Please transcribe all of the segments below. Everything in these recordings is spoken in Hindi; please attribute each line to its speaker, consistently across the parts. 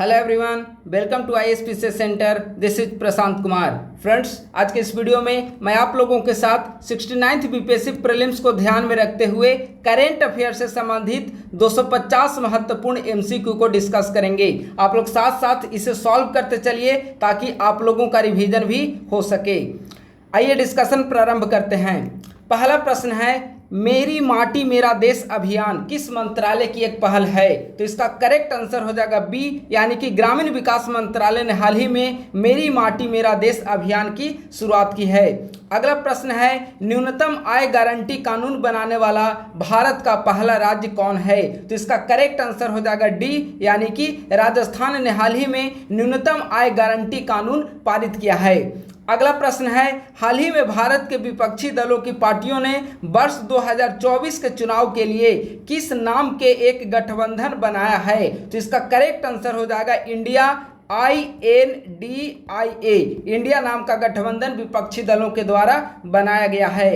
Speaker 1: Hello everyone, welcome to ISPC centre. This is Prashant Kumar. Friends, आज के इस वीडियो में मैं आप लोगों के साथ 69th बीपीएससी प्रीलिम्स को ध्यान में रखते हुए करेंट अफेयर से संबंधित 250 महत्वपूर्ण MCQ को डिस्कस करेंगे। आप लोग साथ साथ इसे सॉल्व करते चलिए ताकि आप लोगों का रिवीजन भी हो सके। आइए डिस्कशन प्रारंभ करते हैं। पहला प्रश्न है, मेरी माटी मेरा देश अभियान किस मंत्रालय की एक पहल है? तो इसका करेक्ट आंसर हो जाएगा बी, यानी कि ग्रामीण विकास मंत्रालय ने हाल ही में मेरी माटी मेरा देश अभियान की शुरुआत की है। अगला प्रश्न है, न्यूनतम आय गारंटी कानून बनाने वाला भारत का पहला राज्य कौन है? तो इसका करेक्ट आंसर हो जाएगा डी, यानी कि राजस्थान ने हाल ही में न्यूनतम आय गारंटी कानून पारित किया है। अगला प्रश्न है, हाल ही में भारत के विपक्षी दलों की पार्टियों ने वर्ष 2024 के चुनाव के लिए किस नाम के एक गठबंधन बनाया है? तो इसका करेक्ट आंसर हो जाएगा इंडिया, INDIA। इंडिया नाम का गठबंधन विपक्षी दलों के द्वारा बनाया गया है।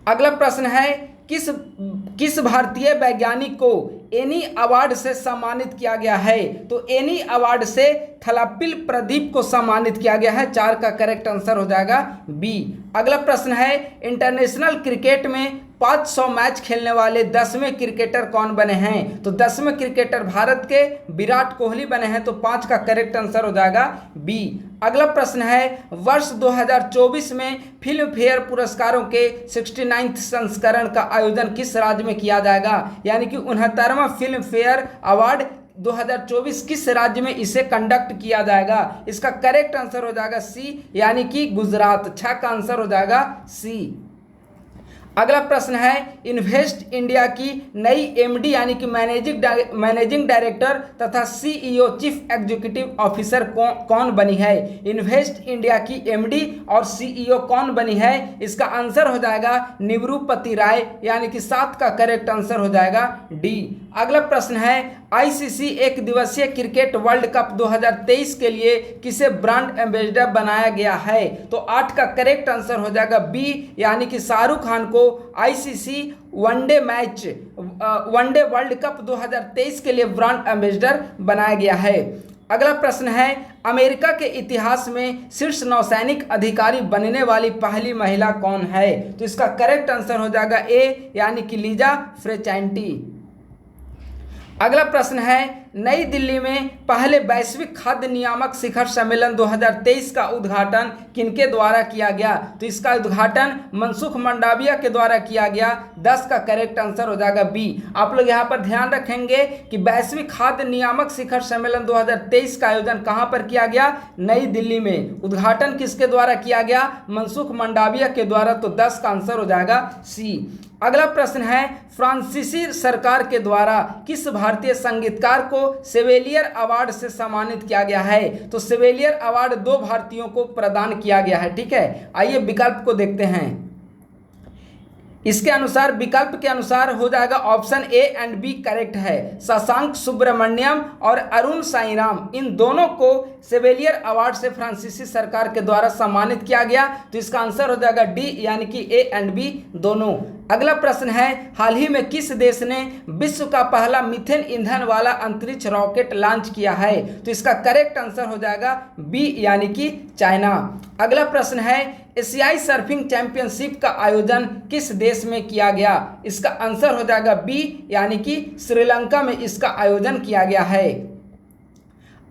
Speaker 1: अगला प्रश्न है, किस भारतीय वैज्ञानिक को एनी अवार्ड से सम्मानित किया गया है? तो एनी अवार्ड से थलापिल प्रदीप को सम्मानित किया गया है। 4 का करेक्ट आंसर हो जाएगा बी। अगला प्रश्न है, इंटरनेशनल क्रिकेट में 500 मैच खेलने वाले 10वें क्रिकेटर कौन बने हैं? तो 10वें क्रिकेटर भारत के विराट कोहली बने हैं। तो 5 का करेक्ट आंसर हो जाएगा बी। अगला प्रश्न है, वर्ष 2024 में फिल्म फेयर पुरस्कारों के 69वें संस्करण का आयोजन किस राज्य में किया जाएगा? यानी कि 69वां फिल्म फेयर अवार्ड 2024 किस राज्य में इसे कंडक्ट किया जाएगा? इसका करेक्ट आंसर हो जाएगा सी, यानी कि गुजरात। 6 का आंसर हो जाएगा सी। अगला प्रश्न है, इन्वेस्ट इंडिया की नई MD यानी कि मैनेजिंग डायरेक्टर तथा CEO चीफ एग्जीक्यूटिव ऑफिसर कौन बनी है? इन्वेस्ट इंडिया की MD और CEO कौन बनी है? इसका आंसर हो जाएगा निवृपति राय, यानी कि 7 का करेक्ट आंसर हो जाएगा डी। अगला प्रश्न है, ICC एक दिवसीय क्रिकेट वर्ल्ड कप 2023 के लिए किसे ब्रांड एम्बेसडर बनाया गया है? तो 8 का करेक्ट आंसर हो जाएगा बी, यानी कि शाहरुख खान को ICC वनडे वर्ल्ड कप 2023 के लिए ब्रांड एम्बेसडर बनाया गया है। अगला प्रश्न है, अमेरिका के इतिहास में शीर्ष नौसैनिक अधिकारी बनने वाली पहली महिला कौन है? तो इसका करेक्ट आंसर हो जाएगा ए, यानी कि लीजा फ्रेचैंटी। अगला प्रश्न है, नई दिल्ली में पहले वैश्विक खाद्य नियामक शिखर सम्मेलन 2023 का उद्घाटन किनके द्वारा किया गया? तो इसका उद्घाटन मनसुख मंडाविया के द्वारा किया गया। 10 का करेक्ट आंसर हो जाएगा बी। आप लोग यहाँ पर ध्यान रखेंगे कि वैश्विक खाद्य नियामक शिखर सम्मेलन 2023 का आयोजन कहाँ पर किया गया? नई दिल्ली में। उद्घाटन किसके द्वारा किया गया? मनसुख मंडाविया के द्वारा। तो 10 का आंसर हो जाएगा सी। अगला प्रश्न है, फ्रांसीसी सरकार के द्वारा किस भारतीय संगीतकार को सेवेलियर अवार्ड से सम्मानित किया गया है? तो सेवेलियर अवार्ड 2 भारतीयों को प्रदान किया गया है। ठीक है, आइए विकल्प को देखते हैं। इसके अनुसार विकल्प के अनुसार हो जाएगा option A and B correct है। शशांक सुब्रमण्यम और अरुण साईराम, इन दोनों को सेवेलियर अवार्ड से फ्रांसीसी सरकार के द्वारा सम्मानित किया गया। तो इसका आंसर हो जाएगा डी, यानी कि ए एंड बी दोनों। अगला प्रश्न है, हाल ही में किस देश ने विश्व का पहला मीथेन ईंधन वाला अंतरिक्ष रॉकेट लॉन्च किया है? तो इसका करेक्ट आंसर हो जाएगा बी, यानी कि चाइना। अगला प्रश्न है, एशियाई सर्फिंग चैंपियनशिप का आयोजन किस देश में किया गया? इसका आंसर हो जाएगा बी, यानी कि श्रीलंका में इसका आयोजन किया गया है।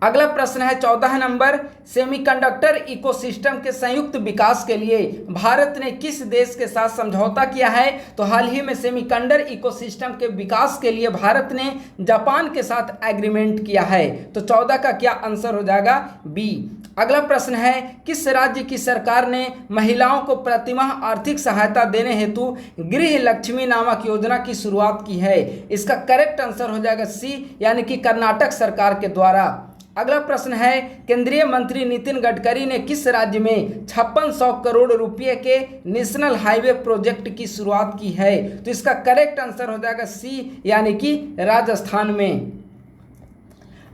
Speaker 1: अगला प्रश्न है 14 नंबर, सेमीकंडक्टर इकोसिस्टम के संयुक्त विकास के लिए भारत ने किस देश के साथ समझौता किया है? तो हाल ही में सेमीकंडक्टर इकोसिस्टम के विकास के लिए भारत ने जापान के साथ एग्रीमेंट किया है। तो 14 का क्या आंसर हो जाएगा? बी। अगला प्रश्न है, किस राज्य की सरकार ने महिलाओं को प्रतिमाह आर्थिक सहायता देने हेतु गृह लक्ष्मी नामक योजना की शुरुआत की है? इसका करेक्ट आंसर हो जाएगा सी, यानी कि कर्नाटक सरकार के द्वारा। अगला प्रश्न है, केंद्रीय मंत्री नितिन गडकरी ने किस राज्य में 5600 करोड़ रुपए के नेशनल हाईवे प्रोजेक्ट की शुरुआत की है? तो इसका करेक्ट आंसर हो जाएगा सी, यानी कि राजस्थान में।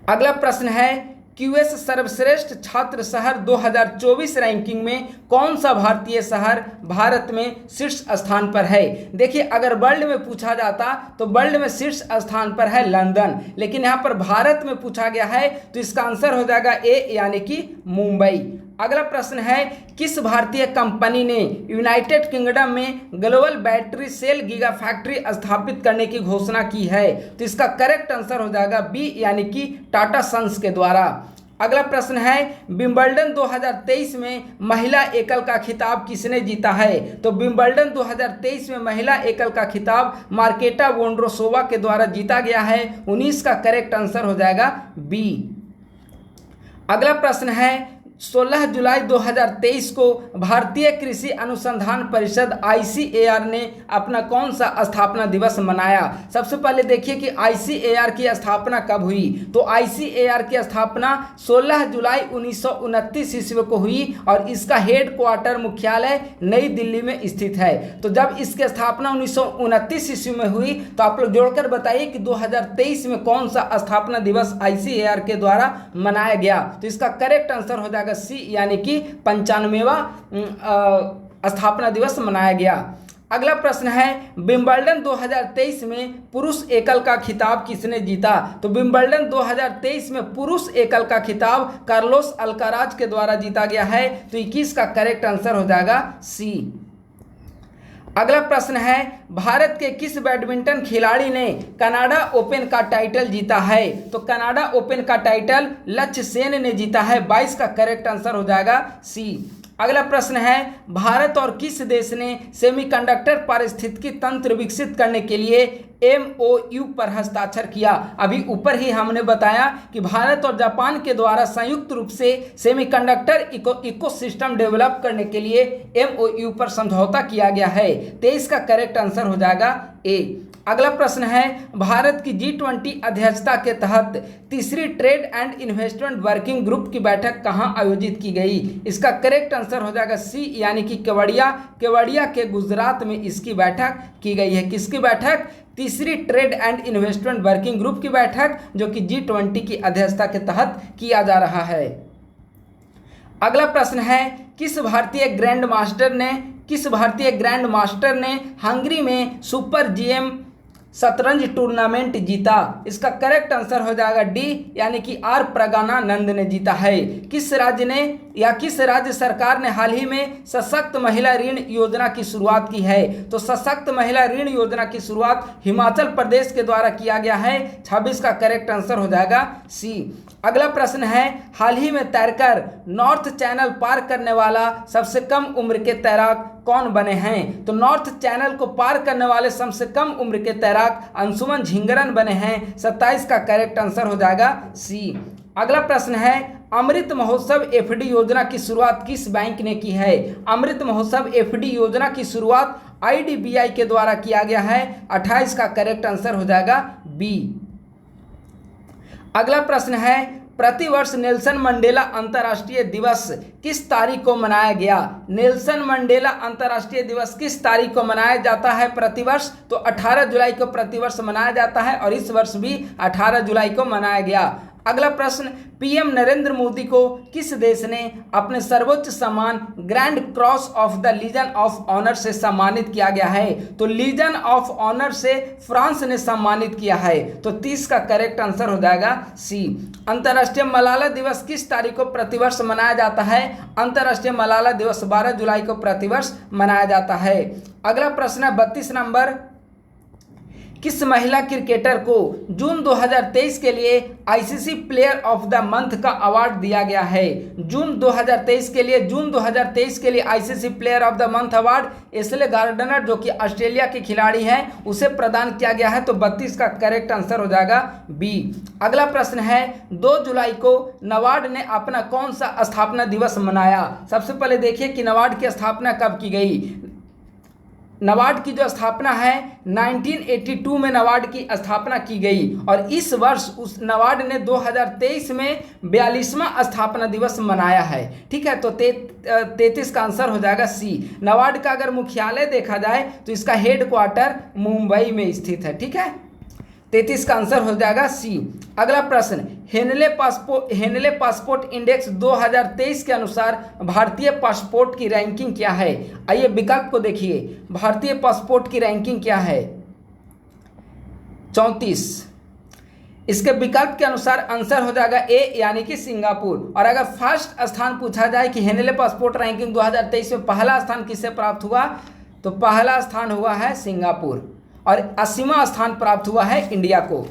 Speaker 1: अगला प्रश्न है, क्यूएस सर्वश्रेष्ठ छात्र शहर 2024 रैंकिंग में कौन सा भारतीय शहर भारत में शीर्ष स्थान पर है? देखिए, अगर वर्ल्ड में पूछा जाता तो वर्ल्ड में शीर्ष स्थान पर है लंदन, लेकिन यहाँ पर भारत में पूछा गया है तो इसका आंसर हो जाएगा ए, यानी कि मुंबई। अगला प्रश्न है, किस भारतीय कंपनी ने यूनाइटेड किंगडम में global battery cell giga factory स्थापित करने की घोषणा की है? तो इसका करेक्ट आंसर हो जाएगा बी, यानी कि टाटा सन्स के द्वारा। अगला प्रश्न है, विंबलडन 2023 में महिला एकल का खिताब किसने जीता है? तो विंबलडन 2023 में महिला एकल का खिताब मार्केटा वोंड्रोसोवा के द्वारा जीता गया है। 19 का करेक्ट आंसर हो जाएगा बी। अगला प्रश्न है, 16 जुलाई 2023 को भारतीय कृषि अनुसंधान परिषद ICAR ने अपना कौन सा स्थापना दिवस मनाया? सबसे पहले देखिए कि ICAR की स्थापना कब हुई। तो ICAR की स्थापना 16 जुलाई 1929 ईस्वी को हुई और इसका हेड क्वार्टर मुख्यालय नई दिल्ली में स्थित है। तो जब इसकी स्थापना 1929 ईस्वी में हुई तो आप लोग जोड़कर बताइए कि 2023 में कौन सा स्थापना दिवस ICAR के द्वारा मनाया गया? तो इसका करेक्ट आंसर हो जाएगा सी, यानी कि 95वां स्थापना दिवस मनाया गया। अगला प्रश्न है, विंबलडन 2023 में पुरुष एकल का खिताब किसने जीता? तो विंबलडन 2023 में पुरुष एकल का खिताब कार्लोस अल्काराज के द्वारा जीता गया है। तो 21 का करेक्ट आंसर हो जाएगा सी। अगला प्रश्न है, भारत के किस बैडमिंटन खिलाड़ी ने कनाडा ओपन का टाइटल जीता है? तो कनाडा ओपन का टाइटल लक्ष्य सेन ने जीता है। 22 का करेक्ट आंसर हो जाएगा सी। अगला प्रश्न है, भारत और किस देश ने सेमीकंडक्टर पारिस्थितिकी तंत्र विकसित करने के लिए MOU पर हस्ताक्षर किया? अभी ऊपर ही हमने बताया कि भारत और जापान के द्वारा संयुक्त रूप से सेमीकंडक्टर इकोसिस्टम डेवलप करने के लिए MOU पर समझौता किया गया है। 23 का करेक्ट आंसर हो जाएगा ए। अगला प्रश्न है, भारत की G20 अध्यक्षता के तहत तीसरी trade and investment working group की बैठक कहां आयोजित की गई? इसका करेक्ट आंसर हो जाएगा सी, यानी कि केवड़िया के गुजरात में इसकी बैठक की गई है। किसकी बैठक? तीसरी trade and investment working group की बैठक, जो कि G20 की अध्यक्षता के तहत किया जा रहा है। अगला प्रश्न है, किस भारतीय ग्रैंड मास्टर ने हंगरी में सुपर GM शतरंज टूर्नामेंट जीता? इसका करेक्ट आंसर हो जाएगा डी, यानी कि आर प्रज्ञानानंद ने जीता है। किस राज्य सरकार ने हाल ही में सशक्त महिला ऋण योजना की शुरुआत की है? तो सशक्त महिला ऋण योजना की शुरुआत हिमाचल प्रदेश के द्वारा किया गया है। 26 का करेक्ट आंसर हो जाएगा सी। अगला प्रश्न है, हाल ही में तैरकर नॉर्थ चैनल पार करने वाला सबसे कम उम्र के तैराक कौन बने हैं? तो नॉर्थ चैनल को पार करने वाले सबसे कम उम्र के तैराक अंशुमन झिंगरन बने हैं। 27 का करेक्ट आंसर हो जाएगा सी। अगला प्रश्न है, अमृत महोत्सव FD योजना की शुरुआत किस बैंक ने की है? अमृत महोत्सव FD योजना की शुरुआत IDBI के द्वारा किया गया है। 28 का करेक्ट आंसर हो जाएगा बी। अगला प्रश्न है, प्रतिवर्ष नेल्सन मंडेला अंतर्राष्ट्रीय दिवस किस तारीख को मनाया गया? नेल्सन मंडेला अंतर्राष्ट्रीय दिवस किस तारीख को मनाया जाता है प्रतिवर्ष? तो 18 जुलाई को प्रतिवर्ष मनाया जाता है और इस वर्ष भी 18 जुलाई को मनाया गया। अगला प्रश्न, PM नरेंद्र मोदी को किस देश ने अपने सर्वोच्च सम्मान grand cross of the legion of honour से सम्मानित किया गया है? तो लीजन ऑफ ऑनर से फ्रांस ने सम्मानित किया है। तो 30 का करेक्ट आंसर हो जाएगा सी। अंतर्राष्ट्रीय मलाला दिवस किस तारीख को प्रतिवर्ष मनाया जाता है? अंतर्राष्ट्रीय मलाला दिवस 12 जुलाई को प्रतिवर्ष मनाया जाता है। अगला प्रश्न है 32 नंबर, किस महिला क्रिकेटर को जून 2023 के लिए ICC player of the month का अवार्ड दिया गया है? जून 2023 के लिए ICC player of the month award Ashleigh Gardner, जो कि ऑस्ट्रेलिया के खिलाड़ी हैं, उसे प्रदान किया गया है। तो 32 का करेक्ट आंसर हो जाएगा बी। अगला प्रश्न है, 2 जुलाई को नाबार्ड ने अपना कौन सा स्थापना दिवस मनाया? सबसे पहले देखिए कि नाबार्ड की स्थापना कब की गई। नाबार्ड की जो स्थापना है 1982 में नाबार्ड की स्थापना की गई और इस वर्ष उस नाबार्ड ने 2023 में 42वां स्थापना दिवस मनाया है। ठीक है, तो 33 का आंसर हो जाएगा सी। नाबार्ड का अगर मुख्यालय देखा जाए तो इसका हेड क्वार्टर मुंबई में स्थित है। ठीक है, 33 का आंसर हो जाएगा सी। अगला प्रश्न, हेनले पासपोर्ट इंडेक्स 2023 के अनुसार भारतीय पासपोर्ट की रैंकिंग क्या है? आइए विकल्प को देखिए, भारतीय पासपोर्ट की रैंकिंग क्या है? 34। इसके विकल्प के अनुसार आंसर हो जाएगा ए यानी कि सिंगापुर। और अगर फर्स्ट स्थान पूछा जाए कि हेनले पासपोर्ट रैंकिंग 2023 में पहला स्थान किसे प्राप्त हुआ, तो पहला स्थान हुआ है सिंगापुर और 80वां स्थान प्राप्त हुआ है इंडिया को।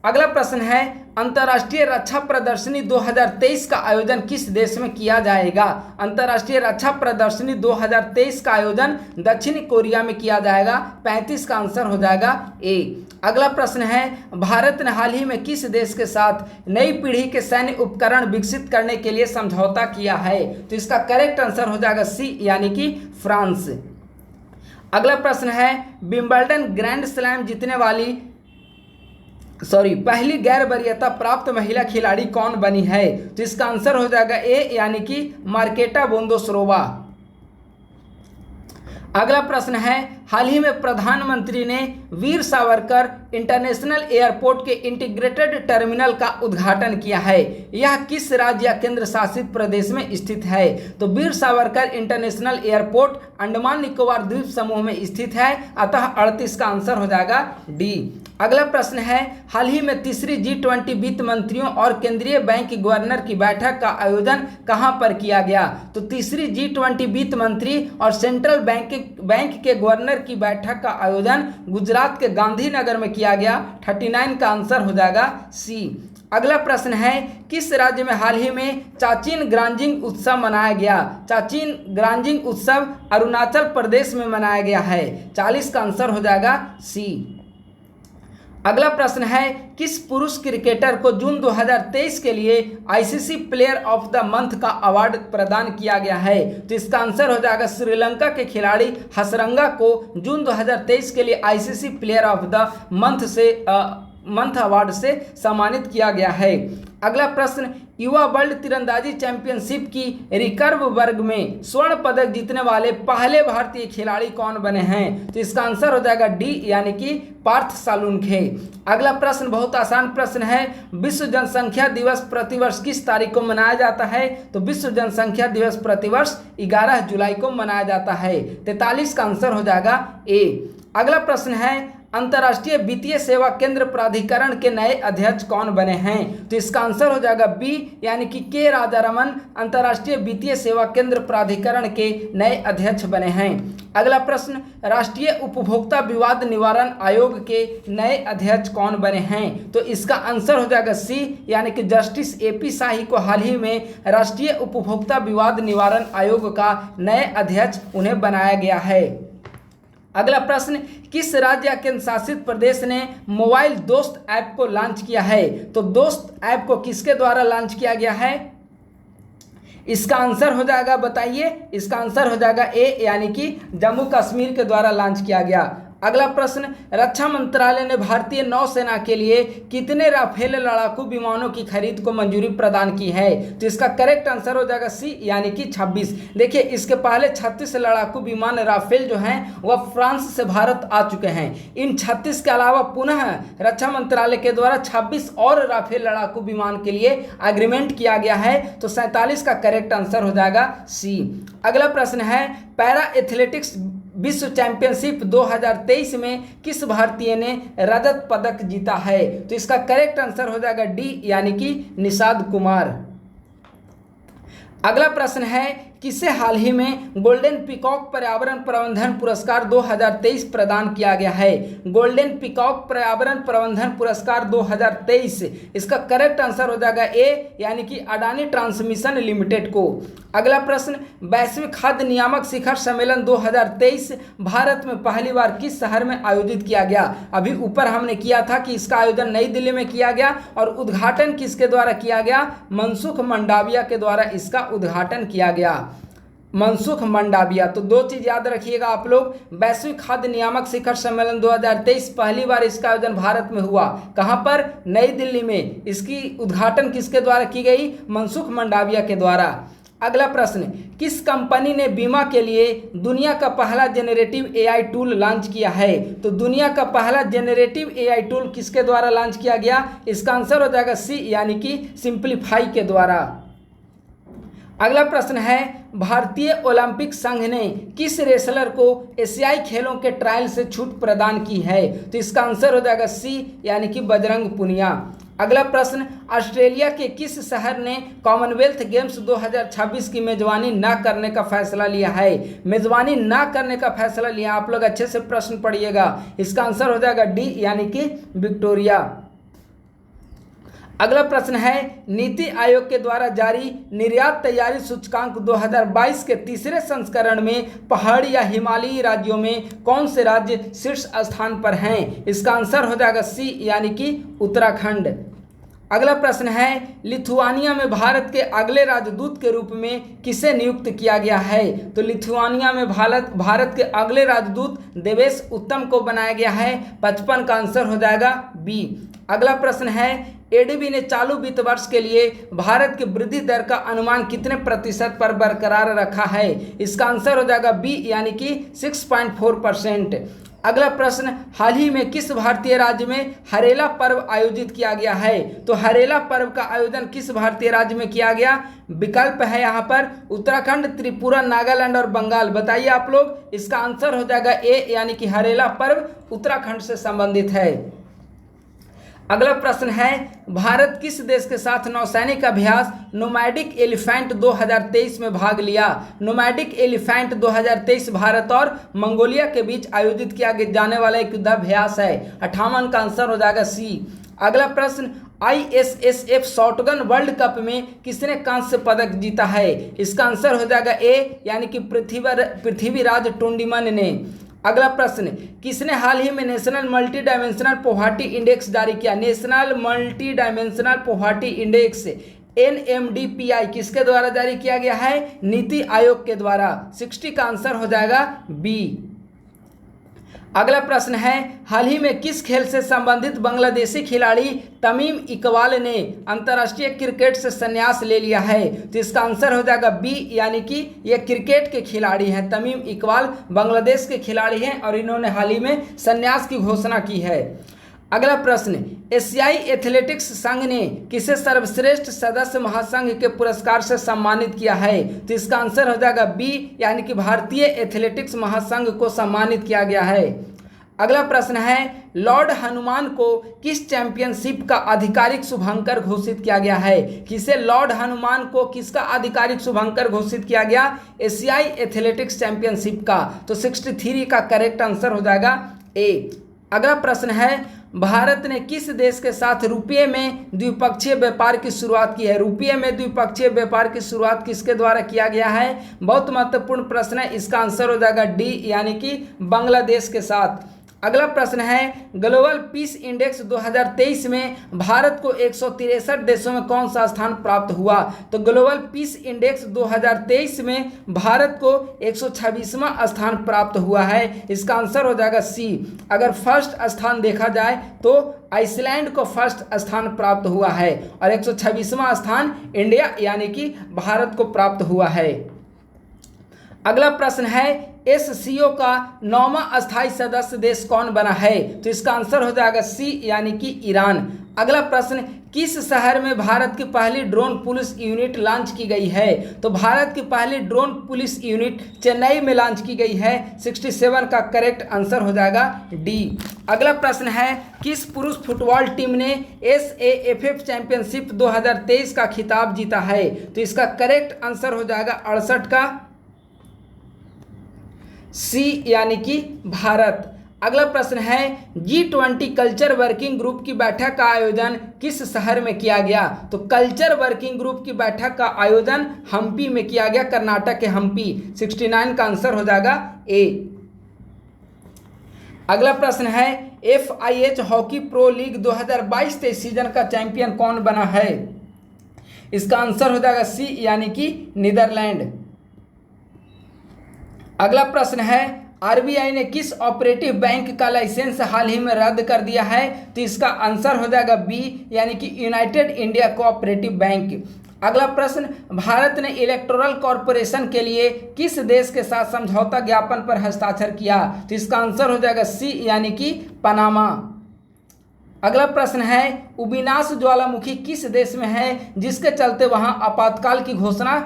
Speaker 1: अगला प्रश्न है, अंतर्राष्ट्रीय रक्षा प्रदर्शनी 2023 का आयोजन किस देश में किया जाएगा? अंतर्राष्ट्रीय रक्षा प्रदर्शनी 2023 का आयोजन दक्षिण कोरिया में किया जाएगा। 35 का आंसर हो जाएगा ए। अगला प्रश्न है, भारत ने हाल ही में किस देश के साथ नई पीढ़ी के सैन्य उपकरण विकसित करने के लिए समझौता किया है? तो इसका करेक्ट आंसर हो जाएगा सी यानी कि फ्रांस। अगला प्रश्न है, विंबलडन ग्रैंड स्लैम जीतने वाली पहली गैर वरीयता प्राप्त महिला खिलाड़ी कौन बनी है? तो इसका आंसर हो जाएगा ए यानी कि मार्केटा बोंदोस्रोवा। अगला प्रश्न है, हाल ही में प्रधानमंत्री ने वीर सावरकर इंटरनेशनल एयरपोर्ट के इंटीग्रेटेड टर्मिनल का उद्घाटन किया है। यह किस राज्य या केंद्र शासित प्रदेश में स्थित है? तो वीर सावरकर इंटरनेशनल एयरपोर्ट अंडमान निकोबार द्वीप समूह में स्थित है, अतः 38 का आंसर हो जाएगा डी। अगला प्रश्न है, हाल ही में तीसरी G20 वित्त मंत्रियों और केंद्रीय बैंक गवर्नर की बैठक का आयोजन कहां पर किया गया? तो तीसरी G20 वित्त मंत्री और सेंट्रल बैंक के गवर्नर की बैठक का आयोजन गुजरात के गांधीनगर में किया गया। 39 का आंसर हो जाएगा सी। अगला प्रश्न है, किस राज्य में हाल ही में चाचिन ग्रांजिंग उत्सव मनाया गया? चाचिन ग्रांजिंग उत्सव अरुणाचल प्रदेश में मनाया गया है। 40 का आंसर हो जाएगा सी। अगला प्रश्न है, किस पुरुष क्रिकेटर को जून 2023 के लिए ICC player of the month का अवार्ड प्रदान किया गया है? तो इसका आंसर हो जाएगा श्रीलंका के खिलाड़ी हसरंगा को जून 2023 के लिए ICC player of the month award से सम्मानित किया गया है। अगला प्रश्न, युवा वर्ल्ड तीरंदाजी चैंपियनशिप की रिकर्व वर्ग में स्वर्ण पदक जीतने वाले पहले भारतीय खिलाड़ी कौन बने हैं? तो इसका आंसर हो जाएगा डी यानी कि पार्थ सालुंखे। अगला प्रश्न बहुत आसान प्रश्न है, विश्व जनसंख्या दिवस प्रतिवर्ष किस तारीख को मनाया जाता है? तो विश्व जनसंख्या दिवस प्रतिवर्ष 11 जुलाई को मनाया जाता है। 43 का आंसर हो जाएगा ए। अगला प्रश्न है, अंतर्राष्ट्रीय वित्तीय सेवा केंद्र प्राधिकरण के नए अध्यक्ष कौन बने हैं? तो इसका आंसर हो जाएगा बी यानी कि के राजारमन अंतर्राष्ट्रीय वित्तीय सेवा केंद्र प्राधिकरण के नए अध्यक्ष बने हैं। अगला प्रश्न, राष्ट्रीय उपभोक्ता विवाद निवारण आयोग के नए अध्यक्ष कौन बने हैं? तो इसका आंसर हो जाएगा सी यानी कि जस्टिस AP शाही को हाल ही में राष्ट्रीय उपभोक्ता विवाद निवारण आयोग का नए अध्यक्ष उन्हें बनाया गया है। अगला प्रश्न, किस राज्य या केंद्र शासित प्रदेश ने मोबाइल दोस्त ऐप को लॉन्च किया है? तो दोस्त ऐप को किसके द्वारा लॉन्च किया गया है? इसका आंसर हो जाएगा, बताइए। इसका आंसर हो जाएगा ए यानी कि जम्मू कश्मीर के द्वारा लॉन्च किया गया। अगला प्रश्न, रक्षा मंत्रालय ने भारतीय नौसेना के लिए कितने राफेल लड़ाकू विमानों की खरीद को मंजूरी प्रदान की है? तो इसका करेक्ट आंसर हो जाएगा सी यानी कि 26। देखिए, इसके पहले 36 लड़ाकू विमान राफेल जो हैं वह फ्रांस से भारत आ चुके हैं। इन 36 के अलावा पुनः रक्षा मंत्रालय के द्वारा 26 और राफेल लड़ाकू विमान के लिए एग्रीमेंट किया गया है। तो 47 का करेक्ट आंसर हो जाएगा सी। अगला प्रश्न है, पैरा एथलेटिक्स विश्व चैंपियनशिप 2023 में किस भारतीय ने रजत पदक जीता है? तो इसका करेक्ट आंसर हो जाएगा डी यानी कि निषाद कुमार। अगला प्रश्न है, किसे हाल ही में गोल्डन पीकॉक पर्यावरण प्रबंधन पुरस्कार 2023 प्रदान किया गया है? गोल्डन पीकॉक पर्यावरण प्रबंधन पुरस्कार 2023, इसका करेक्ट आंसर हो जाएगा ए यानी कि अडानी ट्रांसमिशन लिमिटेड को। अगला प्रश्न, वैश्विक खाद्य नियामक शिखर सम्मेलन 2023 भारत में पहली बार किस शहर में आयोजित किया गया? अभी ऊपर हमने किया था कि इसका आयोजन नई दिल्ली में किया गया और उद्घाटन किसके द्वारा किया गया? मनसुख मंडाविया के द्वारा इसका उद्घाटन किया गया। मनसुख मंडाविया। तो दो चीज याद रखिएगा आप लोग, वैश्विक खाद्य नियामक शिखर सम्मेलन 2023 पहली बार इसका आयोजन भारत में हुआ। कहां पर? नई दिल्ली में। इसकी उद्घाटन किसके द्वारा की गई? मनसुख मंडाविया के द्वारा। अगला प्रश्न, किस कंपनी ने बीमा के लिए दुनिया का पहला जेनरेटिव एआई टूल लॉन्च किया है? तो दुनिया का पहला जेनरेटिव एआई टूल किसके द्वारा लॉन्च किया गया? इसका आंसर हो जाएगा सी, यानी कि सिंप्लीफाई के द्वारा। अगला प्रश्न है, भारतीय ओलंपिक संघ ने किस रेसलर को एशियाई खेलों के ट्रायल से छूट प्रदान की है? तो इसका आंसर हो जाएगा सी, यानी कि बजरंग पुनिया। अगला प्रश्न, ऑस्ट्रेलिया के किस शहर ने कॉमनवेल्थ गेम्स 2026 की मेजबानी न करने का फैसला लिया है? मेजबानी न करने का फैसला लिया, आप लोग अच्छे से प्रश्न पढ़िएगा। इसका आंसर हो जाएगा डी, यानी कि विक्टोरिया। अगला प्रश्न है, नीति आयोग के द्वारा जारी निर्यात तैयारी सूचकांक 2022 के तीसरे संस्करण में पहाड़ी या हिमालयी राज्यों में कौन से राज्य शीर्ष स्थान पर हैं? इसका आंसर हो जाएगा सी, यानी कि उत्तराखंड। अगला प्रश्न है, लिथुआनिया में भारत के अगले राजदूत के रूप में किसे नियुक्त किया गया है? तो लिथुआनिया में भारत के अगले राजदूत देवेश उत्तम को बनाया गया है। 55 का आंसर हो जाएगा बी। अगला प्रश्न है, एडीबी ने चालू वित्त वर्ष के लिए भारत की वृद्धि दर का अनुमान कितने प्रतिशत पर बरकरार रखा है? इसका आंसर हो जाएगा बी, यानी कि 6.4%। अगला प्रश्न, हाल ही में किस भारतीय राज्य में हरेला पर्व आयोजित किया गया है? तो हरेला पर्व का आयोजन किस भारतीय राज्य में किया गया? विकल्प है यहाँ पर उत्तराखंड, त्रिपुरा, नागालैंड और बंगाल। बताइए आप लोग। इसका आंसर हो जाएगा ए, यानी कि हरेला पर्व उत्तराखंड से संबंधित है। अगला प्रश्न है, भारत किस देश के साथ नौसैनिक अभ्यास नोमैडिक एलिफेंट 2023 में भाग लिया? नोमैडिक एलिफेंट 2023 भारत और मंगोलिया के बीच आयोजित किया जाने वाला एक युद्धाभ्यास है। 58 का आंसर हो जाएगा सी। अगला प्रश्न, ISSF शॉटगन वर्ल्ड कप में किसने कांस्य पदक जीता है? इसका आंसर हो जाएगा ए, यानी कि पृथ्वीराज टुंडीमन ने। अगला प्रश्न, किसने हाल ही में national multi dimensional poverty index जारी किया? National multi dimensional poverty index NMDPI किसके द्वारा जारी किया गया है? नीति आयोग के द्वारा। 60 का आंसर हो जाएगा बी। अगला प्रश्न है, हाल ही में किस खेल से संबंधित बांग्लादेशी खिलाड़ी तमीम इकबाल ने अंतर्राष्ट्रीय क्रिकेट से संन्यास ले लिया है? तो इसका आंसर हो जाएगा बी, यानी कि ये क्रिकेट के खिलाड़ी हैं। तमीम इकबाल बांग्लादेश के खिलाड़ी हैं और इन्होंने हाल ही में संन्यास की घोषणा की है। अगला प्रश्न, एशियाई एथलेटिक्स संघ ने किसे सर्वश्रेष्ठ सदस्य महासंघ के पुरस्कार से सम्मानित किया है? तो इसका आंसर हो जाएगा बी, यानी कि भारतीय एथलेटिक्स महासंघ को सम्मानित किया गया है। अगला प्रश्न है, लॉर्ड हनुमान को किस चैंपियनशिप का आधिकारिक शुभंकर घोषित किया गया है? किसे लॉर्ड हनुमान को किसका आधिकारिक शुभंकर घोषित किया गया? एशियाई एथलेटिक्स चैंपियनशिप का। तो 63 का करेक्ट आंसर हो जाएगा ए। अगला प्रश्न है, भारत ने किस देश के साथ रुपये में द्विपक्षीय व्यापार की शुरुआत की है? रुपये में द्विपक्षीय व्यापार की शुरुआत किसके द्वारा किया गया है? बहुत महत्वपूर्ण प्रश्न है। इसका आंसर हो जाएगा डी, यानी कि बांग्लादेश के साथ। अगला प्रश्न है, ग्लोबल पीस इंडेक्स 2023 में भारत को 163 देशों में कौन सा स्थान प्राप्त हुआ? तो ग्लोबल पीस इंडेक्स 2023 में भारत को 126वां स्थान प्राप्त हुआ है। इसका आंसर हो जाएगा सी। अगर फर्स्ट स्थान देखा जाए तो आइसलैंड को फर्स्ट स्थान प्राप्त हुआ है और 126वां स्थान इंडिया यानी कि भारत को प्राप्त हुआ है। अगला प्रश्न है, SCO का 9वां अस्थायी सदस्य देश कौन बना है? तो इसका आंसर हो जाएगा सी, यानी कि ईरान। अगला प्रश्न, किस शहर में भारत की पहली ड्रोन पुलिस यूनिट लॉन्च की गई है? तो भारत की पहली ड्रोन पुलिस यूनिट चेन्नई में लॉन्च की गई है। 67 का करेक्ट आंसर हो जाएगा डी। अगला प्रश्न है, किस पुरुष फुटबॉल टीम ने SAFF चैंपियनशिप 2023 का खिताब जीता है? तो इसका करेक्ट आंसर हो जाएगा 68 का सी, यानी कि भारत। अगला प्रश्न है, G20 कल्चर वर्किंग ग्रुप की बैठक का आयोजन किस शहर में किया गया? तो कल्चर वर्किंग ग्रुप की बैठक का आयोजन हम्पी में किया गया, कर्नाटक के हम्पी। 69 का आंसर हो जाएगा ए। अगला प्रश्न है, FIH hockey pro league 2022-23 season का चैंपियन कौन बना है? इसका आंसर हो जाएगा सी, यानी कि नीदरलैंड। अगला प्रश्न है, RBI ने किस ऑपरेटिव बैंक का लाइसेंस हाल ही में रद्द कर दिया है? तो इसका आंसर हो जाएगा बी, यानी कि यूनाइटेड इंडिया कोऑपरेटिव बैंक। अगला प्रश्न, भारत ने इलेक्टोरल कॉरपोरेशन के लिए किस देश के साथ समझौता ज्ञापन पर हस्ताक्षर किया? तो इसका आंसर हो जाएगा सी यानी कि पनामा। अगला प्रश्न है, उबिनास ज्वालामुखी किस देश में है जिसके चलते वहां आपातकाल की घोषणा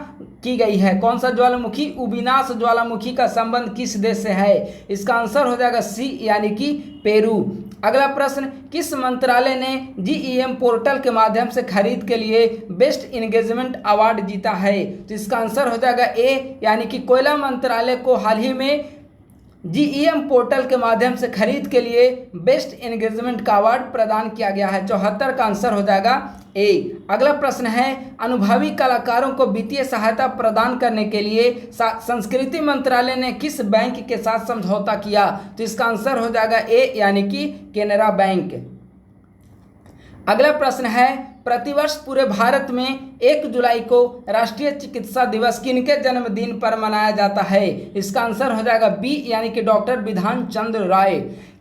Speaker 1: की गई है? कौन सा ज्वालामुखी? उबिनास ज्वालामुखी का संबंध किस देश से है? इसका आंसर हो जाएगा सी यानी कि पेरू। अगला प्रश्न, किस मंत्रालय ने GEM पोर्टल के माध्यम से खरीद के लिए बेस्ट इंगेजमेंट अवार्ड जीता है? तो इसका आंसर हो जाएगा ए यानी कि कोयला मंत्रालय को हाल ही में GEM पोर्टल के माध्यम से खरीद के लिए बेस्ट एंगेजमेंट का अवार्ड प्रदान किया गया है। 74 का आंसर हो जाएगा ए। अगला प्रश्न है, अनुभवी कलाकारों को वित्तीय सहायता प्रदान करने के लिए संस्कृति मंत्रालय ने किस बैंक के साथ समझौता किया? तो इसका आंसर हो जाएगा ए यानी कि केनरा बैंक। अगला प्रश्न है, प्रतिवर्ष पूरे भारत में 1 जुलाई को राष्ट्रीय चिकित्सा दिवस किनके जन्मदिन पर मनाया जाता है? इसका आंसर हो जाएगा बी यानी कि डॉक्टर विधान चंद्र राय।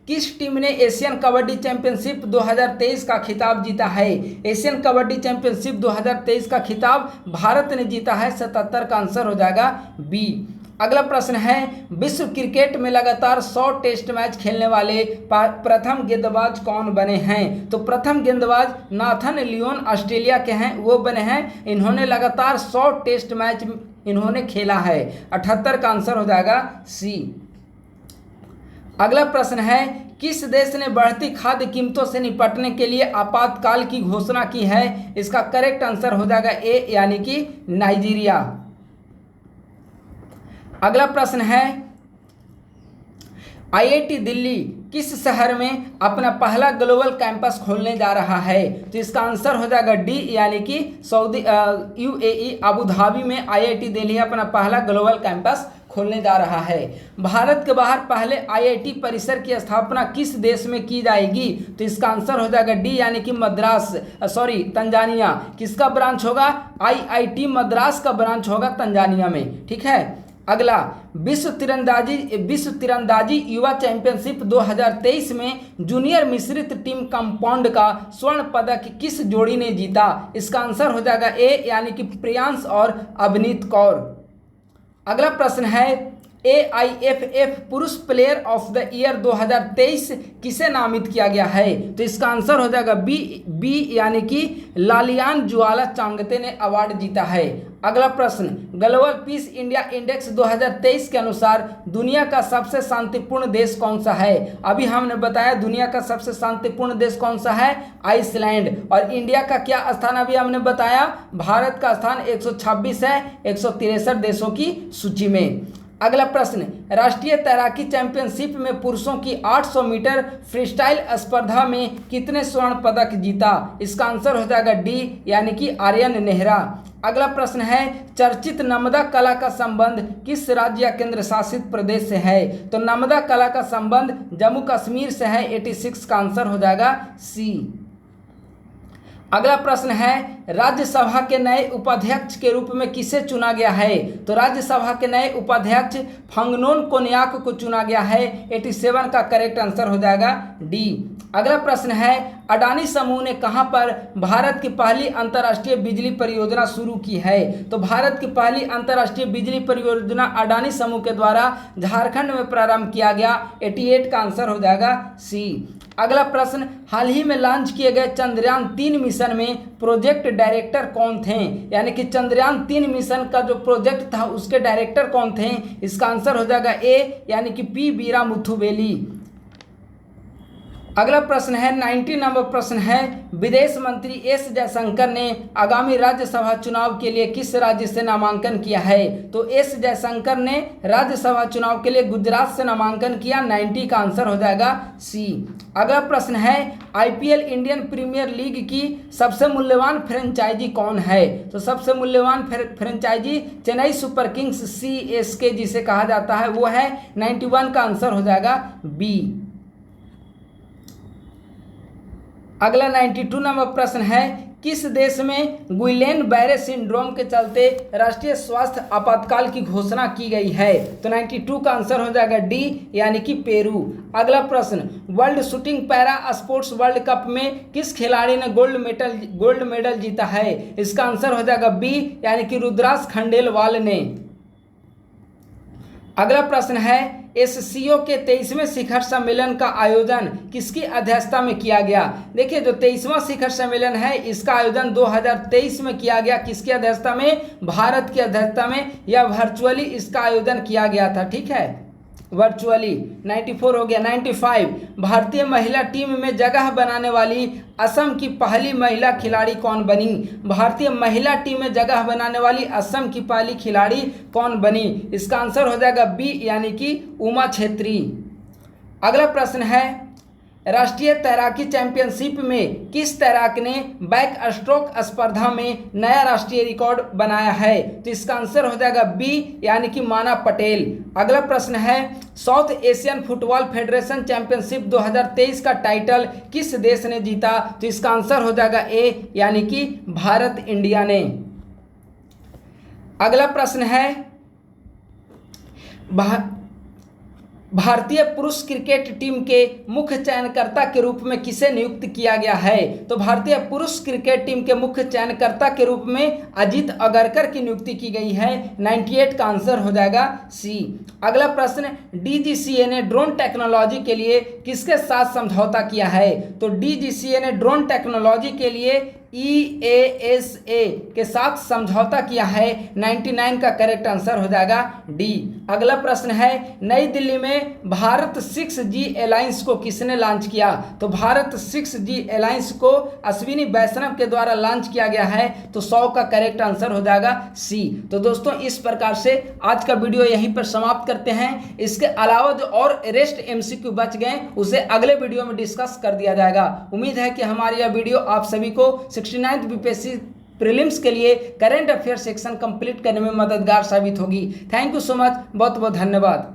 Speaker 1: किस टीम ने एशियन कबड्डी चैंपियनशिप 2023 का खिताब जीता है? एशियन कबड्डी चैंपियनशिप 2023 का खिताब भारत ने जीता है। 77 का आंसर हो जाएगा बी। अगला प्रश्न है, विश्व क्रिकेट में लगातार 100 टेस्ट मैच खेलने वाले प्रथम गेंदबाज कौन बने हैं? तो प्रथम गेंदबाज नाथन लियोन ऑस्ट्रेलिया के हैं, वो बने हैं। इन्होंने लगातार 100 टेस्ट मैच इन्होंने खेला है। 78 का आंसर हो जाएगा सी। अगला प्रश्न है, किस देश ने बढ़ती खाद्य कीमतों से निपटने के लिए आपातकाल की घोषणा की है? इसका करेक्ट आंसर हो जाएगा ए यानी कि नाइजीरिया। अगला प्रश्न है, IIT दिल्ली किस शहर में अपना पहला ग्लोबल कैंपस खोलने जा रहा है? तो इसका आंसर हो जाएगा डी यानी कि सऊदी UAE अबू धाबी में IIT दिल्ली अपना पहला ग्लोबल कैंपस खोलने जा रहा है। भारत के बाहर पहले IIT परिसर की स्थापना किस देश में की जाएगी? तो इसका आंसर हो जाएगा डी यानी कि तंजानिया। किसका ब्रांच होगा? IIT मद्रास का ब्रांच होगा तंजानिया में। ठीक है। अगला, विश्व तीरंदाजी युवा चैंपियनशिप 2023 में जूनियर मिश्रित टीम कंपाउंड का स्वर्ण पदक किस जोड़ी ने जीता? इसका आंसर हो जाएगा ए यानी कि प्रियांश और अवनीत कौर। अगला प्रश्न है, AIFF पुरुष प्लेयर ऑफ द ईयर 2023 किसे नामित किया गया है? तो इसका आंसर हो जाएगा बी यानी कि लालियान ज्वाला चांगते ने अवार्ड जीता है। अगला प्रश्न, ग्लोबल पीस इंडिया इंडेक्स 2023 के अनुसार दुनिया का सबसे शांतिपूर्ण देश कौन सा है? अभी हमने बताया दुनिया का सबसे शांतिपूर्ण देश कौन सा है? आइसलैंड। और इंडिया का क्या स्थान अभी हमने बताया? भारत का स्थान 126 है 163 देशों की सूची में। अगला प्रश्न, राष्ट्रीय तैराकी चैंपियनशिप में पुरुषों की 800 मीटर फ्रीस्टाइल स्पर्धा में कितने स्वर्ण पदक जीता? इसका आंसर हो जाएगा डी यानी कि आर्यन नेहरा। अगला प्रश्न है, चर्चित नर्मदा कला का संबंध किस राज्य या केंद्र शासित प्रदेश से है? तो नर्मदा कला का संबंध जम्मू कश्मीर से है। 86 का आंसर हो जाएगा सी। अगला प्रश्न है, राज्यसभा के नए उपाध्यक्ष के रूप में किसे चुना गया है? तो राज्यसभा के नए उपाध्यक्ष फंगनोन कोन्याक को चुना गया है। 87 का करेक्ट आंसर हो जाएगा डी। अगला प्रश्न है, अडानी समूह ने कहां पर भारत की पहली अंतर्राष्ट्रीय बिजली परियोजना शुरू की है? तो भारत की पहली अंतर्राष्ट्रीय बिजली परियोजना अडानी समूह के द्वारा झारखंड में प्रारंभ किया गया। 88 का आंसर हो जाएगा सी। अगला प्रश्न, हाल ही में लॉन्च किए गए चंद्रयान 3 मिशन में प्रोजेक्ट डायरेक्टर कौन थे? यानी कि चंद्रयान 3 मिशन का जो प्रोजेक्ट था उसके डायरेक्टर कौन थे? इसका आंसर हो जाएगा ए यानी कि पी वीरा मुथुवेली। अगला प्रश्न है 90 नंबर प्रश्न है, विदेश मंत्री एस जयशंकर ने आगामी राज्यसभा चुनाव के लिए किस राज्य से नामांकन किया है? तो एस जयशंकर ने राज्यसभा चुनाव के लिए गुजरात से नामांकन किया। 90 का आंसर हो जाएगा सी। अगला प्रश्न है, IPL इंडियन प्रीमियर लीग की सबसे मूल्यवान फ्रेंचाइजी कौन है? तो सबसे मूल्यवान franchise Chennai Super Kings CSK जिसे कहा जाता है वो है। 91 का आंसर हो जाएगा बी। अगला 92 नंबर प्रश्न है, किस देश में गुइलेन बैरे सिंड्रोम के चलते राष्ट्रीय स्वास्थ्य आपातकाल की घोषणा की गई है? तो 92 का आंसर हो जाएगा डी, यानी कि पेरू। अगला प्रश्न, world shooting para sports world cup में किस खिलाड़ी ने गोल्ड मेडल जीता है? इसका आंसर हो जाएगा बी, यानी कि रुद्रास खंडेलवाल ने। अगला प्रश्न है, एससीओ के 23वें शिखर सम्मेलन का आयोजन किसकी अध्यक्षता में किया गया? देखिए, जो 23वां शिखर सम्मेलन है इसका आयोजन 2023 में किया गया। किसकी अध्यक्षता में? भारत की अध्यक्षता में, या वर्चुअली इसका आयोजन किया गया था। ठीक है, वर्चुअली। 94 हो गया। 95, भारतीय महिला टीम में जगह बनाने वाली असम की पहली महिला खिलाड़ी कौन बनी? भारतीय महिला टीम में जगह बनाने वाली असम की पहली खिलाड़ी कौन बनी? इसका आंसर हो जाएगा बी, यानी कि उमा छेत्री। अगला प्रश्न है, राष्ट्रीय तैराकी चैंपियनशिप में किस तैराक ने बैक स्ट्रोक स्पर्धा में नया राष्ट्रीय रिकॉर्ड बनाया है? तो इसका आंसर हो जाएगा बी, यानी कि माना पटेल। अगला प्रश्न है, south Asian football federation championship 2023 का टाइटल किस देश ने जीता? तो इसका आंसर हो जाएगा ए, यानी कि भारत, इंडिया ने। अगला प्रश्न है, भारतीय पुरुष क्रिकेट टीम के मुख्य चयनकर्ता के रूप में किसे नियुक्त किया गया है? तो भारतीय पुरुष क्रिकेट टीम के मुख्य चयनकर्ता के रूप में अजीत अगरकर की नियुक्ति की गई है। 98 का आंसर हो जाएगा सी। अगला प्रश्न, डीजीसीए ने ड्रोन टेक्नोलॉजी के लिए किसके साथ समझौता किया है? तो डीजीसीए ने ड्रोन टेक्नोलॉजी के लिए EASA के साथ समझौता किया है। 99 का करेक्ट आंसर हो जाएगा डी। अगला प्रश्न है, नई दिल्ली में भारत 6G एलायंस को किसने लॉन्च किया? तो भारत 6G एलायंस को अश्विनी वैष्णव के द्वारा लॉन्च किया गया है। तो 100 का करेक्ट आंसर हो जाएगा सी। तो दोस्तों, इस प्रकार से आज का वीडियो यहीं पर समाप्त करते हैं। इसके अलावा जो और रेस्ट MCQ बच गए उसे अगले वीडियो में डिस्कस कर दिया जाएगा। उम्मीद है कि हमारी यह वीडियो आप सभी को 69th बीपीएससी प्रीलिम्स के लिए करंट अफेयर सेक्शन कंप्लीट करने में मददगार साबित होगी। थैंक यू सो मच, बहुत बहुत धन्यवाद।